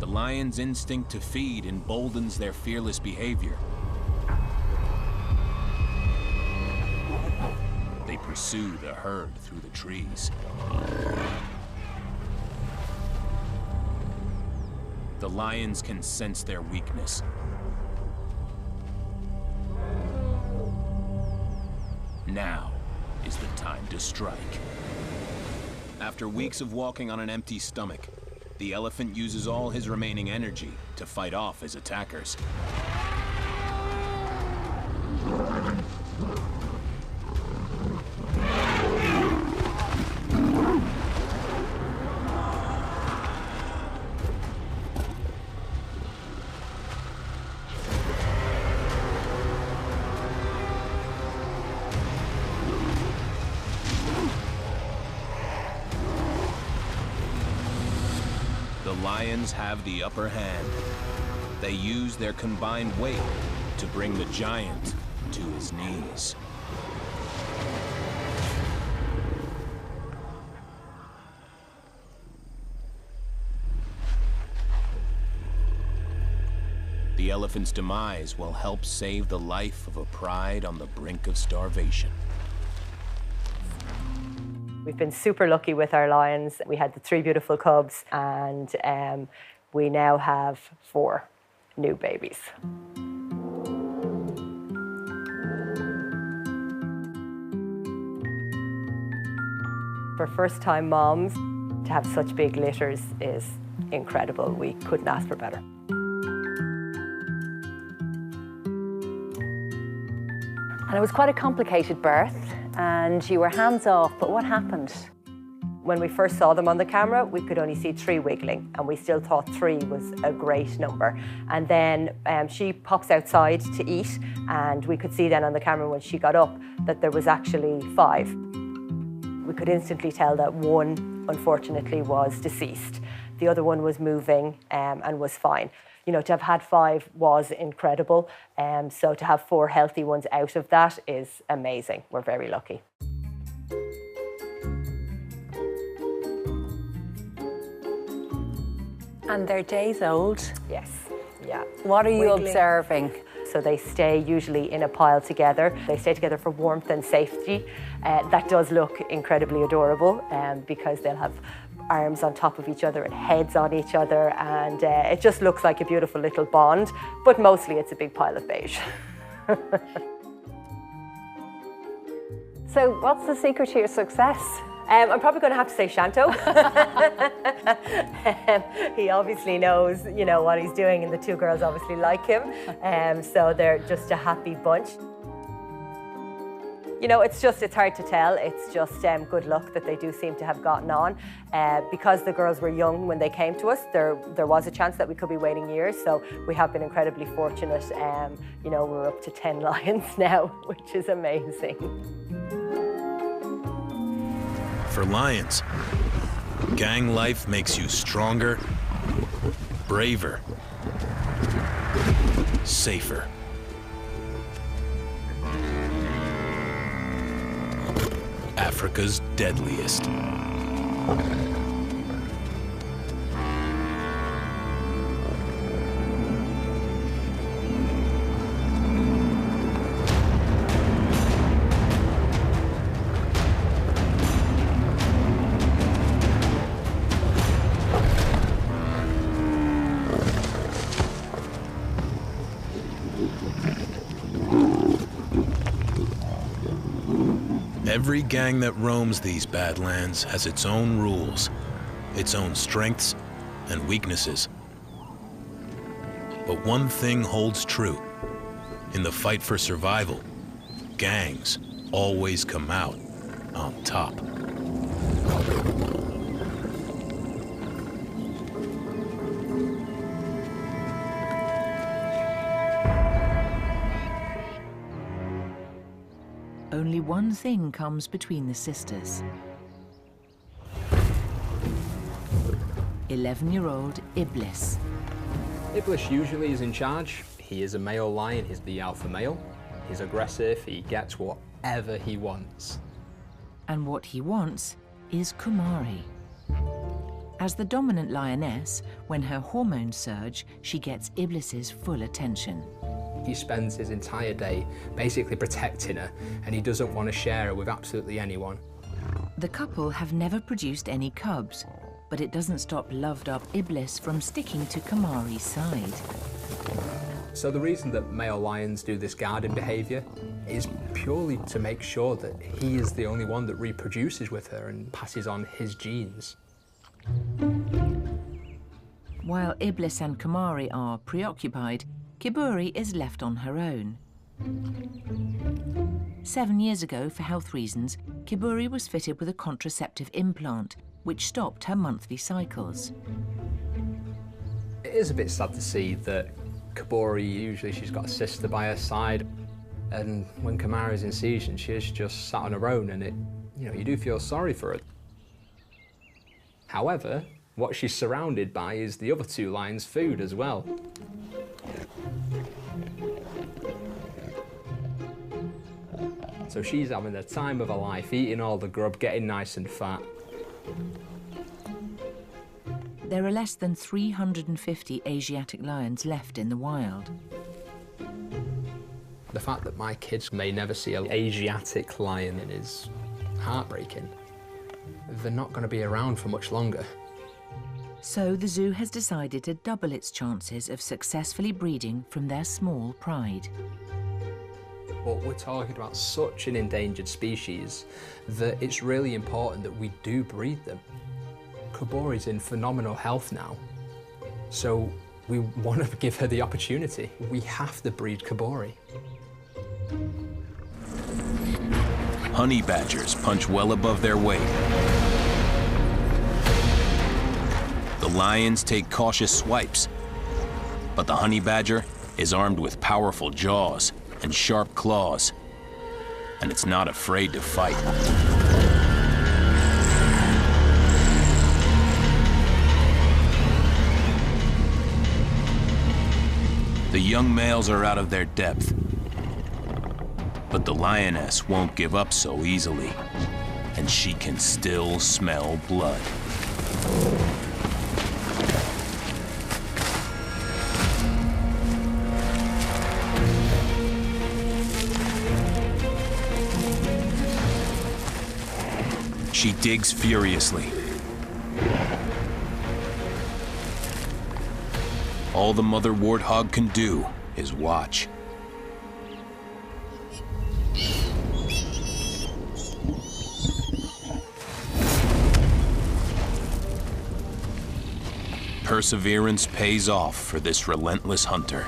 lion's instinct to feed emboldens their fearless behavior. They pursue the herd through the trees. The lions can sense their weakness. Now is the time to strike. After weeks of walking on an empty stomach, the elephant uses all his remaining energy to fight off his attackers. The lions have the upper hand. They use their combined weight to bring the giant to his knees. The elephant's demise will help save the life of a pride on the brink of starvation. We've been super lucky with our lions. We had the 3 beautiful cubs, and we now have 4 new babies. For first-time moms, to have such big litters is incredible. We couldn't ask for better. And it was quite a complicated birth, and you were hands-off, but what happened? When we first saw them on the camera, we could only see 3 wiggling, and we still thought 3 was a great number. And then she pops outside to eat, and we could see then on the camera when she got up that there was actually 5. We could instantly tell that 1, unfortunately, was deceased. The other one was moving and was fine. You know, to have had 5 was incredible. So to have 4 healthy ones out of that is amazing. We're very lucky. And they're days old? Yes, yeah. What are you observing? So they stay usually in a pile together. They stay together for warmth and safety. That does look incredibly adorable because they'll have arms on top of each other and heads on each other, and it just looks like a beautiful little bond, but mostly it's a big pile of beige. So what's the secret to your success? I'm probably going to have to say Shanto. He obviously knows, you know, what he's doing, and the 2 girls obviously like him, so they're just a happy bunch. You know, it's hard to tell. It's just good luck that they do seem to have gotten on. Because the girls were young when they came to us, there was a chance that we could be waiting years, so we have been incredibly fortunate. You know, we're up to 10 lions now, which is amazing. For lions, gang life makes you stronger, braver, safer. Africa's deadliest. Every gang that roams these badlands has its own rules, its own strengths and weaknesses. But one thing holds true. In the fight for survival, gangs always come out on top. Only one thing comes between the sisters. 11-year-old Iblis. Iblis usually is in charge. He is a male lion, he's the alpha male. He's aggressive, he gets whatever he wants. And what he wants is Kumari. As the dominant lioness, when her hormones surge, she gets Iblis's full attention. He spends his entire day basically protecting her, and he doesn't want to share her with absolutely anyone. The couple have never produced any cubs, but it doesn't stop loved-up Iblis from sticking to Kamari's side. So the reason that male lions do this guarding behaviour is purely to make sure that he is the only one that reproduces with her and passes on his genes. While Iblis and Kamari are preoccupied, Kiburi is left on her own. 7 years ago, for health reasons, Kiburi was fitted with a contraceptive implant, which stopped her monthly cycles. It is a bit sad to see that Kiburi, usually she's got a sister by her side, and when Kamari's in season, she is just sat on her own, and you do feel sorry for her. However, what she's surrounded by is the other two lions' food as well. So she's having the time of her life, eating all the grub, getting nice and fat. There are less than 350 Asiatic lions left in the wild. The fact that my kids may never see an Asiatic lion is heartbreaking. They're not going to be around for much longer. So the zoo has decided to double its chances of successfully breeding from their small pride. But we're talking about such an endangered species that it's really important that we do breed them. Kiburi's in phenomenal health now, so we want to give her the opportunity. We have to breed Kiburi. Honey badgers punch well above their weight. The lions take cautious swipes, but the honey badger is armed with powerful jaws and sharp claws, and it's not afraid to fight. The young males are out of their depth, but the lioness won't give up so easily, and she can still smell blood. She digs furiously. All the mother warthog can do is watch. Perseverance pays off for this relentless hunter.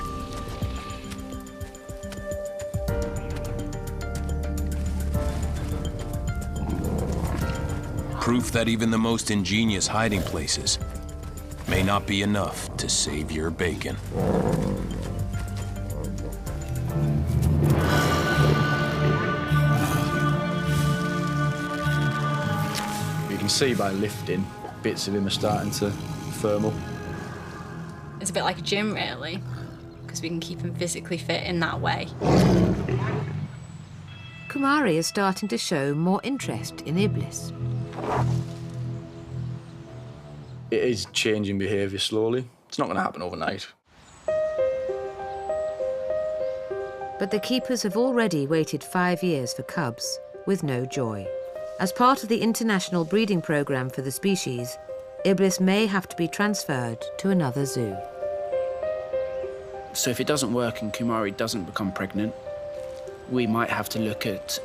Proof that even the most ingenious hiding places may not be enough to save your bacon. You can see by lifting, bits of him are starting to firm up. It's a bit like a gym, really, because we can keep him physically fit in that way. Kamari is starting to show more interest in Iblis. It is changing behaviour slowly. It's not going to happen overnight. But the keepers have already waited 5 years for cubs, with no joy. As part of the international breeding programme for the species, Iblis may have to be transferred to another zoo. So if it doesn't work and Kamari doesn't become pregnant, we might have to look at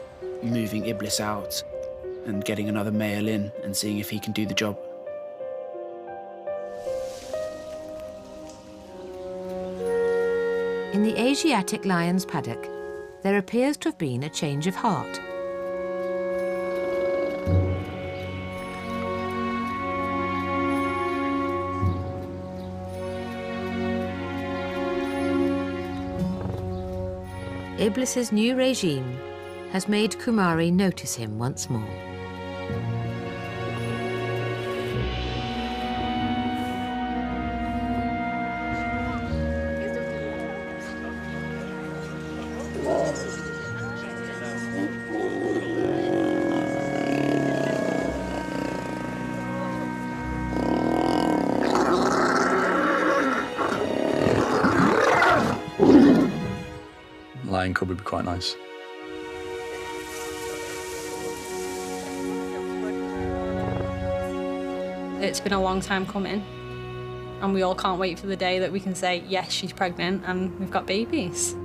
moving Iblis out and getting another male in and seeing if he can do the job. In the Asiatic lion's paddock, there appears to have been a change of heart. Iblis's new regime has made Kamari notice him once more. lion cub would be quite nice. It's been a long time coming, and we all can't wait for the day that we can say, yes, she's pregnant and we've got babies.